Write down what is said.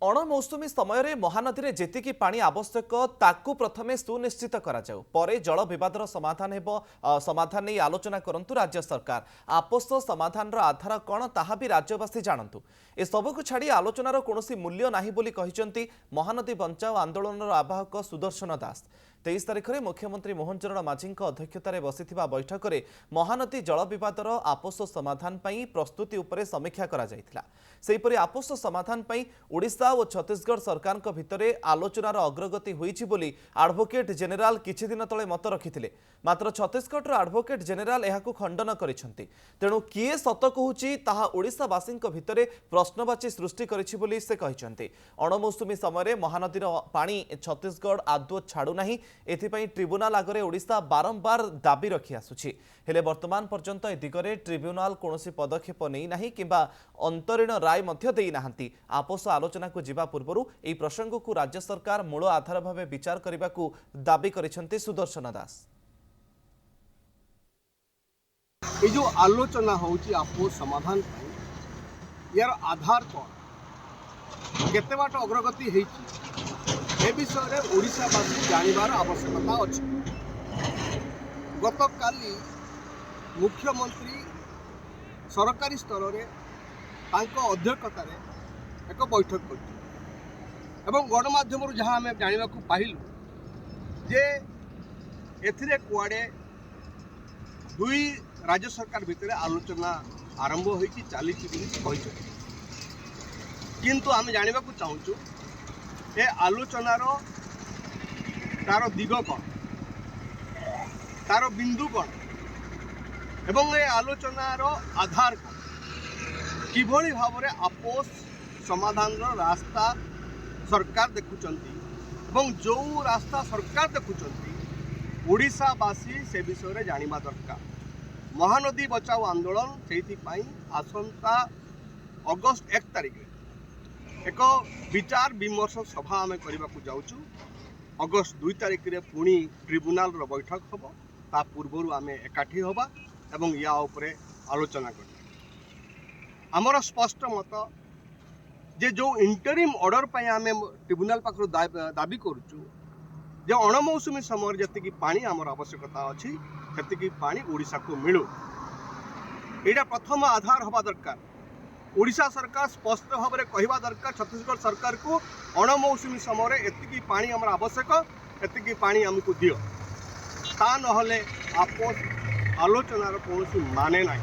अणमौसुमी समय महानदी जेतिकी पानी आवश्यक ताकू प्रथमे सुनिश्चित करा जाऊ परे जल विवादर समाधान समाधान नहीं आलोचना करंतु राज्य सरकार आपोष समाधान आधार कौन ताहा भी राज्यवासी जानतु ए सबकु छाड़ी आलोचनार कौनसी मूल्य नाही बोली कहिसेंती महानदी बंचाओ आंदोलन आवाहक सुदर्शन दास 23 तारिख में मुख्यमंत्री मोहन चरण माझी अध्यक्षतार बसिथिबा बैठक में महानदी जल विवादर आपोष समाधान पई प्रस्तुति उपरे समीक्षा करा जायथिला। सेहीपरि आपोष समाधान पई ओडिशा और छत्तीसगढ़ सरकार भितरे आलोचनार अग्रगति होईछि बोली एडवोकेट जेनेराल किछि दिन तले मत रखिथिले। मात्र छत्तीसगढ़ एडवोकेट जेनेराल एहाकु खंडन करिसेंती। तेणु किए सत कहूछि ताहा ओडिशावासींक भितरे प्रश्नवाची सृष्टि करिछि बोली से कहिसेंती। अणमौसुमी समय महानदीर पानी छत्तीसगढ़ आदौ छाड़ू नाही एथिपाई ट्रिब्यूनाल आगरे ओडिशा बारंबार दाबी रखी आसुछि। हेले वर्तमान पर्यंत ए दिगरे ट्रिब्यूनाल कोनोसी पदक्षेप नै नाही किंबा अंतरीण राय मध्य देई नाहंती। आपोष आलोचना को जिबा पूर्वरु एई प्रसंग को राज्य सरकार मूल आधार भावे विचार करिबाकू दाबी करिसेंती सुदर्शन दास। ये जो आलोचना होची आपोष समाधान यार आधार कौन केते बाट अग्रगति हेची ए विषय में ओडिशावासी जानवर आवश्यकता अच्छी। गत काली मुख्यमंत्री सरकारी स्तर में अध्यक्षतार एक बैठक कर गणमाध्यम जहाँ आम जाना पाइलु जे एथिरे कुआड़े दुई राज्य सरकार भितर आलोचना आरंभ होती चली किंतु आम जाना चाहूँ ए आलोचनार तार दिग कौन तार बिंदु कौन एवं ए आलोचनार आधार कौन किभली भाव में आपोष समाधान रास्ता सरकार देखुचंती एवं जो रास्ता सरकार देखुचंती ओडिशावासी से विषय में जानिबा दरकार। महानदी बचाओ आंदोलन से आसंता अगस्त 1 तारिख एक विचार विमर्श सभा आम करने को जाऊँ। अगस्त 2 तारिख में पुणी ट्रिब्यूनाल बैठक हम ता पूर्वर आम एकाठी हवा एवं या उपरे आलोचना कर आमर स्पष्ट मत जे जो इंटरिम ऑर्डर पर आम ट्रिब्यूनाल पाखर दाबी करुचु जे अणमौसुमी समय जी पानी आमर आवश्यकता अच्छी से पानी ओडिशा को मिलू यहाँ प्रथम आधार हवा दरकार। ओडिशा सरकार स्पष्ट भाव में कहवा दरकार छत्तीसगढ़ सरकार को अणमौसुमी समय एतिकी पानी आमर आवश्यक एतिकी पानी आमको दियो ता नहले आपोष आलोचनार कौन माने ना।